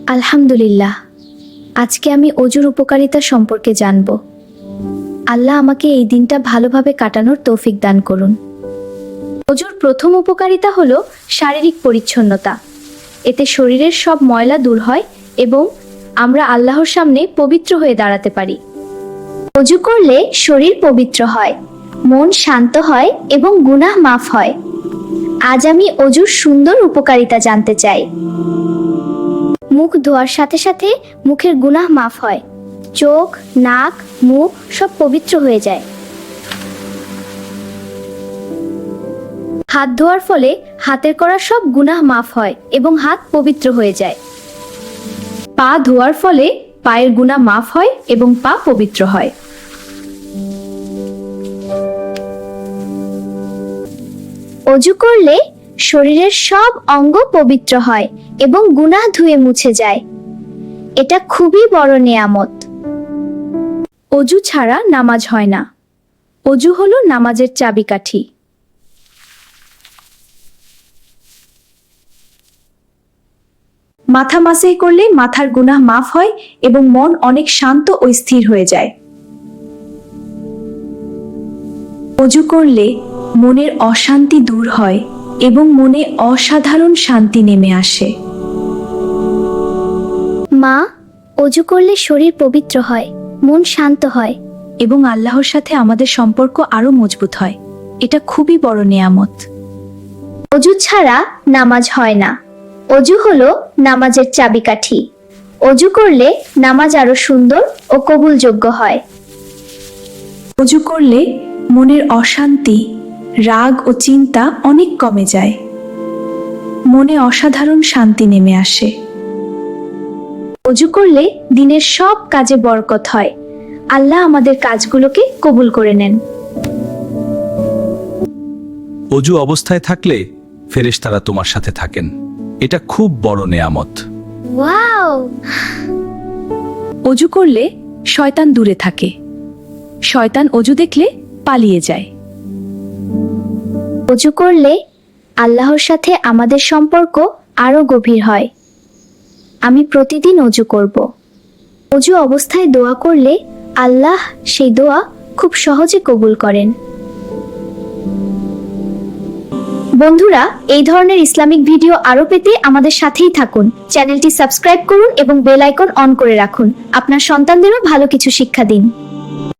আলহামদুলিল্লাহ, আজকে আমি অজুর উপকারিতা সম্পর্কে জানব। আল্লাহ আমাকে এই দিনটা ভালোভাবে কাটানোর তৌফিক দান করুন। অজুর প্রথম উপকারিতা হলো শারীরিক পরিচ্ছন্নতা। এতে শরীরের সব ময়লা দূর হয় এবং আমরা আল্লাহর সামনে পবিত্র হয়ে দাঁড়াতে পারি। অজু করলে শরীর পবিত্র হয়, মন শান্ত হয় এবং গুনাহ মাফ হয়। আজ আমি অজুর সুন্দর উপকারিতা জানতে চাই। মুখ ধোয়ার সাথে সাথে মুখের গুনাহ মাফ হয়। চোখ, নাক, মুখ সব পবিত্র হয়ে যায়। হাত ধোয়ার ফলে হাতের করা সব গুনাহ মাফ হয় এবং হাত পবিত্র হয়ে যায়। পা ধোয়ার ফলে পায়ের গুনাহ মাফ হয় এবং পা পবিত্র হয়। অজু করলে শরীরের সব অঙ্গ পবিত্র হয় এবং গুনাহ ধুয়ে মুছে যায়। এটা খুবই বড় নেয়ামত। অজু ছাড়া নামাজ হয় না। অজু হলো নামাজের চাবিকাঠি। মাথা মাসাই করলে মাথার গুনাহ মাফ হয় এবং মন অনেক শান্ত ও স্থির হয়ে যায়। অজু করলে মনের অশান্তি দূর হয় এবং মনে অসাধারণ শান্তি নেমে আসে। মা, অজু করলে শরীর পবিত্র হয়, মন শান্ত হয় এবং আল্লাহর সাথে আমাদের সম্পর্ক আরো মজবুত হয়। এটা খুবই বড় নেয়ামত। অজু ছাড়া নামাজ হয় না। অজু হলো নামাজের চাবিকাঠি। অজু করলে নামাজ আরো সুন্দর ও কবুলযোগ্য হয়। অজু করলে মনের অশান্তি, রাগ ও চিন্তা অনেক কমে যায়। মনে অসাধারণ শান্তি নেমে আসে। অজু করলে দিনের সব কাজে বরকত হয়। আল্লাহ আমাদের কাজগুলোকে কবুল করে নেন। অজু অবস্থায় থাকলে ফেরেশতারা তোমার সাথে থাকেন। এটা খুব বড় নেয়ামত। ওয়াও! অজু করলে শয়তান দূরে থাকে। শয়তান অজু দেখলে পালিয়ে যায়। অজু করলে আল্লাহর সাথে আমাদের সম্পর্ক আরো গভীর হয়। আমি প্রতিদিন অজু করব। অজু অবস্থায় দোয়া করলে আল্লাহ সেই দোয়া খুব সহজে কবুল করেন। বন্ধুরা, এই ধরনের ইসলামিক ভিডিও আরো পেতে আমাদের সাথেই থাকুন। চ্যানেলটি সাবস্ক্রাইব করুন এবং বেল আইকন অন করে রাখুন। আপনার সন্তানদেরও ভালো কিছু শিক্ষা দিন।